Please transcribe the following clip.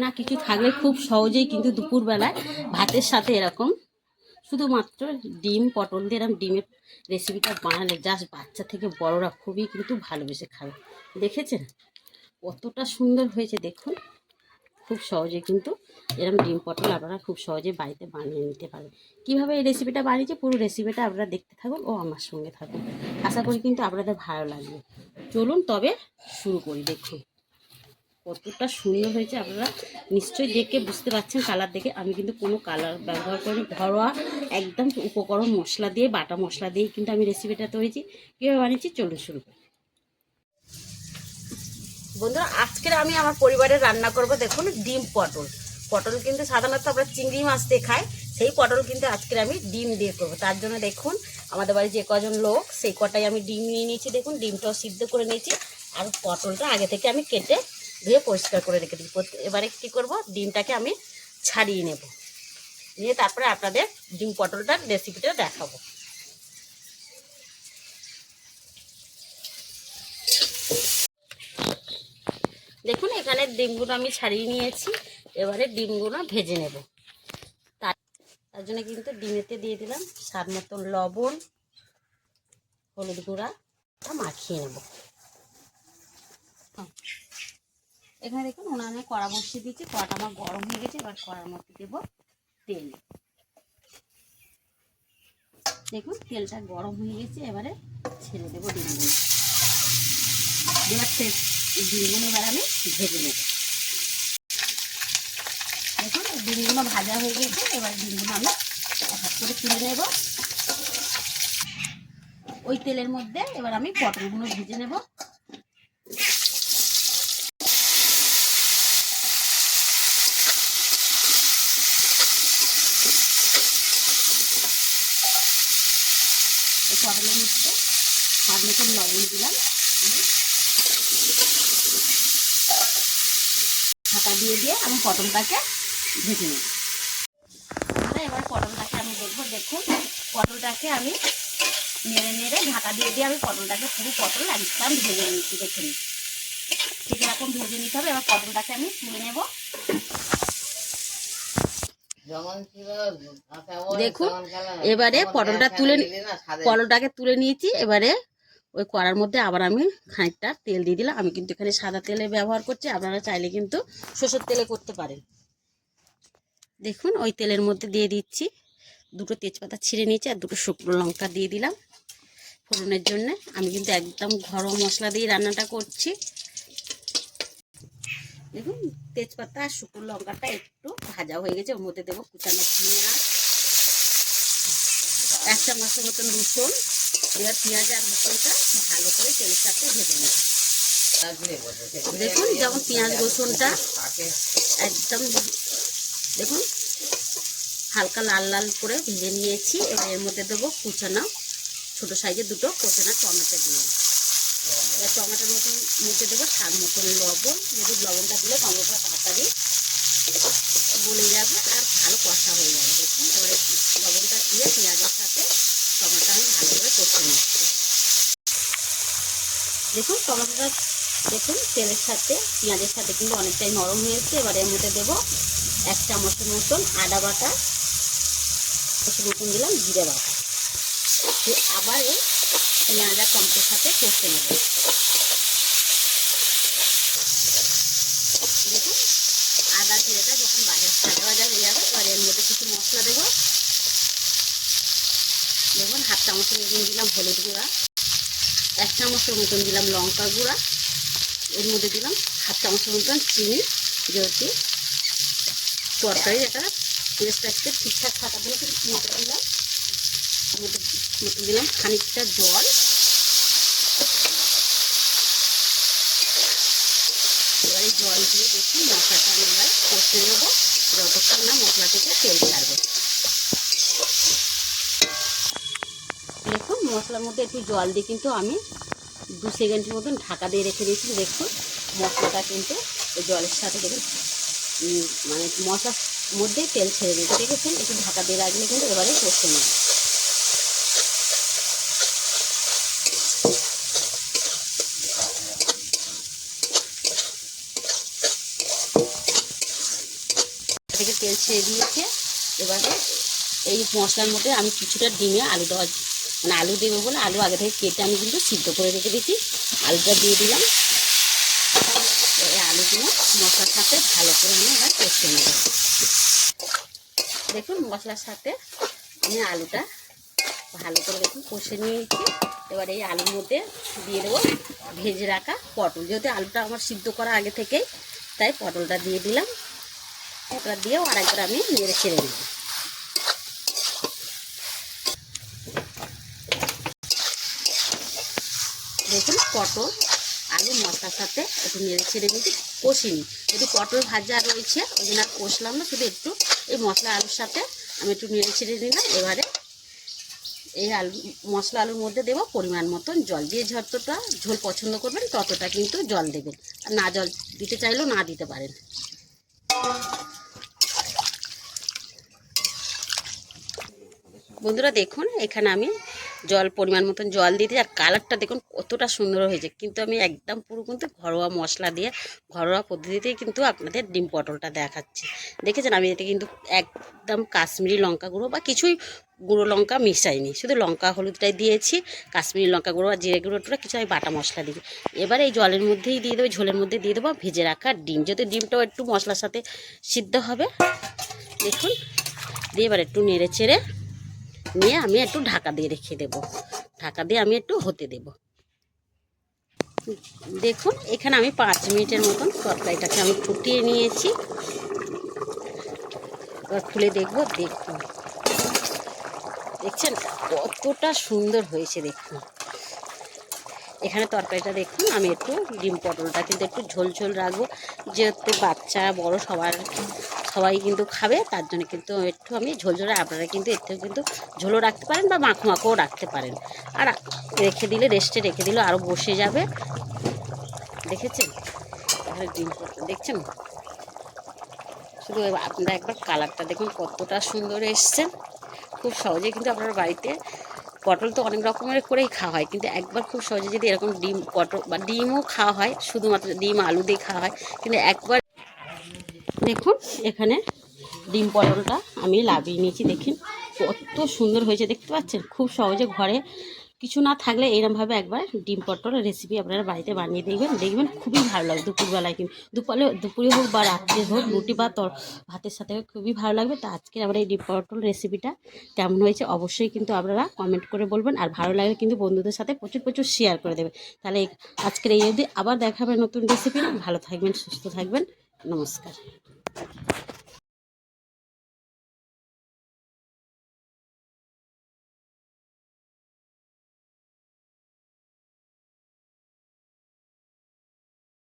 না কিছু থাকলে খুব সহজেই কিন্তু দুপুরবেলায় ভাতের সাথে এরকম শুধুমাত্র ডিম পটল দিয়ে এরকম ডিমের রেসিপিটা বানালে জাস্ট বাচ্চা থেকে বড়রা খুবই কিন্তু ভালোবেসে খাবে। দেখেছেন কতটা সুন্দর হয়েছে দেখুন। খুব সহজে কিন্তু এরকম ডিম পটল আপনারা খুব সহজে বাড়িতে বানিয়ে নিতে পারবেন। কীভাবে এই রেসিপিটা বানিয়েছি পুরো রেসিপিটা আপনারা দেখতে থাকুন ও আমার সঙ্গে থাকুন। আশা করি কিন্তু আপনাদের ভালো লাগবে। চলুন তবে শুরু করি। দেখুন কতটা সুন্দর হয়েছে, আপনারা নিশ্চয়ই দেখে বুঝতে পারছেন। কালার দেখে আমি কিন্তু কোনো কালার ব্যবহার করি, ঘরোয়া একদম উপকরণ মশলা দিয়ে বাটা মশলা দিয়েই কিন্তু আমি রেসিপিটা তৈরি কীভাবে বানিয়েছি চলুন শুরু করি। বন্ধুরা আজকের আমি আমার পরিবারের রান্না করব দেখুন ডিম পটল। পটল কিন্তু সাধারণত আমরা চিংড়ি মাছ দিয়ে খাই, সেই পটল কিন্তু আজকের আমি ডিম দিয়ে করব। তার জন্য দেখুন আমাদের বাড়ি যে কজন লোক সেই কটাই আমি ডিম নিয়ে নিয়েছি। দেখুন ডিমটাও সিদ্ধ করে নিয়েছি, আর পটলটা আগে থেকে আমি কেটে ধুয়ে পরিষ্কার করে রেখে দিই। এবারে কী করব, ডিমটাকে আমি ছাড়িয়ে নেব, নিয়ে তারপরে আপনাদের ডিম পটলটার রেসিপিটা দেখাবো। দেখুন এখানে ডিমগুলো আমি ছাড়িয়ে নিয়েছি, এবারে ডিমগুলো ভেজে নেব। তার জন্য কিন্তু ডিমেতে দিয়ে দিলাম স্বাদ মতন লবণ, হলুদ গুঁড়া মাখিয়ে নেব। এখানে দেখুন উনানে কড়া বসিয়ে দিয়েছি, কড়াটা আমার গরম হয়ে গেছে। এবার কড়ার মধ্যে দেবো তেল। দেখুন তেলটা গরম হয়ে গেছে, এবারে ছেড়ে দেবো ডিমগুলো। ডিমগুলো এবার আমি ভেজে নেব। দেখুন ডিমগুলো ভাজা হয়ে গেছে, এবার ডিমগুলো আমি এক করে তুলে নেব। ওই তেলের মধ্যে এবার আমি পটলগুলো ভেজে নেব। এই পটলের মধ্যে স্বাদ মতন লবণ দিলাম, ঢাকা দিয়ে আমি পটলটাকে ভেজে নেব। এবার পটলটাকে আমি দেখবো। দেখুন পটলটাকে আমি নেড়ে নেড়ে ঢাকা দিয়ে আমি পটলটাকে পুরো পটল একদম ভেজে নিচ্ছি। দেখুন ঠিক এরকম ভেজে নিতে হবে। এবার পটলটাকে আমি তুলে নেব। দেখুন এবারে পটলটাকে তুলে নিয়েছি। এবারে ওই কড়ার মধ্যে আবার আমি খানিকটা তেল দিয়ে দিলাম। আমি কিন্তু এখানে সাদা তেলে ব্যবহার করছি, আপনারা চাইলে কিন্তু সরষের তেলে করতে পারেন। দেখুন ওই তেলের মধ্যে দিয়ে দিচ্ছি দুটো তেজপাতা ছিঁড়ে নিয়েছি, আর দুটো শুকনো লঙ্কা দিয়ে দিলাম ফোড়নের জন্য। আমি কিন্তু একদম ঘরোয়া মশলা দিয়ে রান্নাটা করছি। দেখুন তেজপাতা আর শুকনো লঙ্কাটা একটু ভাজা হয়ে গেছে, ওর মধ্যে দেবো কুচানো পেঁয়াজ, 1 চামচের মতন রসুন। এবার পেঁয়াজ আর রসুনটা ভালো করে তেলের সাথে ভেজে নেব। দেখুন যেমন পেঁয়াজ রসুনটা একদম দেখুন হালকা লাল লাল করে ভেজে নিয়েছি। এবার এর মধ্যে দেবো কুচানো ছোটো সাইজের দুটো কোচানো টমেটো দিয়ে। এবার টমেটোর মধ্যে দেবো স্বাদ মতন লবণ। যদি লবণটা দিলে টমেটোটা তাড়াতাড়ি গলে যাবে আর ভালো কষা হয়ে যাবে। দেখুন এবারে লবণটা দিয়ে পেঁয়াজের সাথে টমেটো আমি ভালো করে কষে নিচ্ছি। দেখুন টমেটোটা দেখুন তেলের সাথে পেঁয়াজের সাথে কিন্তু অনেকটাই নরম হয়েছে। এবারে এর মধ্যে দেবো 1 চামচের মতন আদা বাটা, মতন দিলাম জিরে বাটা, আবার এই পেঁয়াজ আর টমেটোর সাথে কষে নেব। দেখুন আদা জিরেটা যখন ভাজা হয়ে যাবে এবার এর মধ্যে কিছু মশলা দেবো। দেখুন 1/2 চামচের মতন দিলাম হলুদ গুঁড়া, 1 চামচের মতন দিলাম লঙ্কা গুঁড়া, এর মধ্যে দিলাম 1/2 চামচের মতন চিনি। যেহেতু তরকারি এটা টেস্টটা একটু ঠিকঠাক থাকার জন্য কিছু চিনিটা দিলাম। মধ্যে দিলাম খানিকটা জল। এবারে জল দিয়ে দেখুন মশলাটা আমি এবার কষে নেব যতক্ষণ না মশলা থেকে তেল ছাড়বে। দেখুন মশলার মধ্যে একটু জল দিয়ে কিন্তু আমি 2 সেকেন্ডের মতন ঢাকা দিয়ে রেখে দিয়েছি। দেখুন মশলাটা কিন্তু ওই জলের সাথে দেখুন মানে মশলার মধ্যে তেল ছেড়ে দিতে দেখেছেন। একটু ঢাকা দিয়ে রাখলে কিন্তু এবারে কষে নেব। থেকে তেল ছেড়ে দিয়েছে। এবারে এই মশলার মধ্যে আমি কিছুটা ডিমে আলু দেওয়া, মানে আলু দেবো বলে আলু আগে থেকে কেটে আমি কিন্তু সিদ্ধ করে রেখে দিয়েছি। আলুটা দিয়ে দিলাম। এই আলুগুলো মশলার সাথে ভালো করে আমি এবার কষে নেব। দেখুন মশলার সাথে আমি আলুটা ভালো করে দেখুন কষে নিয়েছি। এবার এই আলুর মধ্যে দিয়ে দেবো ভেজে রাখা পটল। যেহেতু আলুটা আমার সিদ্ধ করা আগে থেকেই, তাই পটলটা দিয়ে দিলাম। এটা দিয়েও আরেকবার আমি নেড়ে ছেড়ে নেব। দেখুন পটল আলু মশলার সাথে একটু নেড়ে ছেড়ে নিয়েছি, কষিনি। যেহেতু পটল ভাজা রয়েছে ওই জন্য আর কষলাম না, শুধু একটু এই মশলা আলুর সাথে আমি একটু নেড়ে ছেড়ে নিলাম। এবারে এই আলু মশলা আলুর মধ্যে দেবো পরিমাণ মতন জল। দিয়ে যতটা ঝোল পছন্দ করবেন ততটা কিন্তু জল দেবেন, আর না জল দিতে চাইলেও না দিতে পারেন। বন্ধুরা দেখুন এখানে আমি জল পরিমাণ মতন জল দিতে, আর কালারটা দেখুন কতটা সুন্দর হয়েছে। কিন্তু আমি একদম পুরো কিন্তু ঘরোয়া মশলা দিয়ে ঘরোয়া পদ্ধতিতেই কিন্তু আপনাদের ডিম পটলটা দেখাচ্ছি। দেখেছেন আমি এতে কিন্তু একদম কাশ্মীরি লঙ্কা গুঁড়ো বা কিছুই গুঁড়ো লঙ্কা মিশাইনি, শুধু লঙ্কা হলুদটাই দিয়েছি। কাশ্মীরি লঙ্কা গুঁড়ো আর জিরে গুঁড়োটা কিছু আমি বাটা মশলা দিই। এবার এই জলের মধ্যেই দিয়ে দেবো, ঝোলের মধ্যে দিয়ে দেবো ভেজে রাখা ডিম। যেহেতু ডিমটাও একটু মশলার সাথে সিদ্ধ হবে। দেখুন দিয়ে এবার একটু নেড়ে চেড়ে নিয়ে আমি একটু ঢাকা দিয়ে রেখে দেব। ঢাকা দিয়ে আমি একটু হতে দেব। দেখুন এখানে আমি 5 মিনিটের মতন তরকারিটাকে আমি ফুটিয়ে নিয়েছি। এবার খুলে দেখব। দেখুন দেখছেন কতটা সুন্দর হয়েছে। দেখুন এখানে তরকারিটা দেখুন আমি একটু ডিম পটলটা কিন্তু একটু ঝোল ঝোল রাখবো, যেহেতু বাচ্চা বড় সবাই কিন্তু খাবে, তার জন্য কিন্তু একটু আমি ঝোল ঝোলে, আপনারা কিন্তু একটু কিন্তু ঝোলও রাখতে পারেন বা মাখো মাখোও রাখতে পারেন। আর রেখে দিলে রেস্টে রেখে দিলে আরও বসে যাবে। দেখেছেন এখানে ডিম পটল দেখছেন, শুধু আপনারা একবার কালারটা দেখুন কতটা সুন্দর এসছেন। খুব সহজে কিন্তু আপনার বাড়িতে পটল তো অনেক রকমের করেই খাওয়া হয়, কিন্তু একবার খুব সহজে যদি এরকম ডিম পটল বা ডিমও খাওয়া হয়, শুধুমাত্র ডিম আলু দিয়ে খাওয়া হয়, কিন্তু একবার দেখুন এখানে ডিম পটলটা আমি লাভিয়ে নিয়েছি। দেখুন কত সুন্দর হয়েছে, দেখতে পাচ্ছেন। খুব সহজে ঘরে কিছু না থাকলে এরকমভাবে একবার ডিম পটল রেসিপি আপনারা বাড়িতে বানিয়ে দেখবেন খুবই ভালো লাগে। দুপুরবেলায় কিন্তু দুপুরে হোক বা রাত্রে হোক, রুটি বা ভাতের সাথে খুবই ভালো লাগবে। তো আজকে আমরা এই ডিম পটল রেসিপিটা কেমন হয়েছে অবশ্যই কিন্তু আপনারা কমেন্ট করে বলবেন, আর ভালো লাগলে কিন্তু বন্ধুদের সাথে প্রচুর শেয়ার করে দেবেন। তাহলে আজকের এই অবধি, আবার দেখাবেন নতুন রেসিপি। ভালো থাকবেন, সুস্থ থাকবেন, নমস্কার।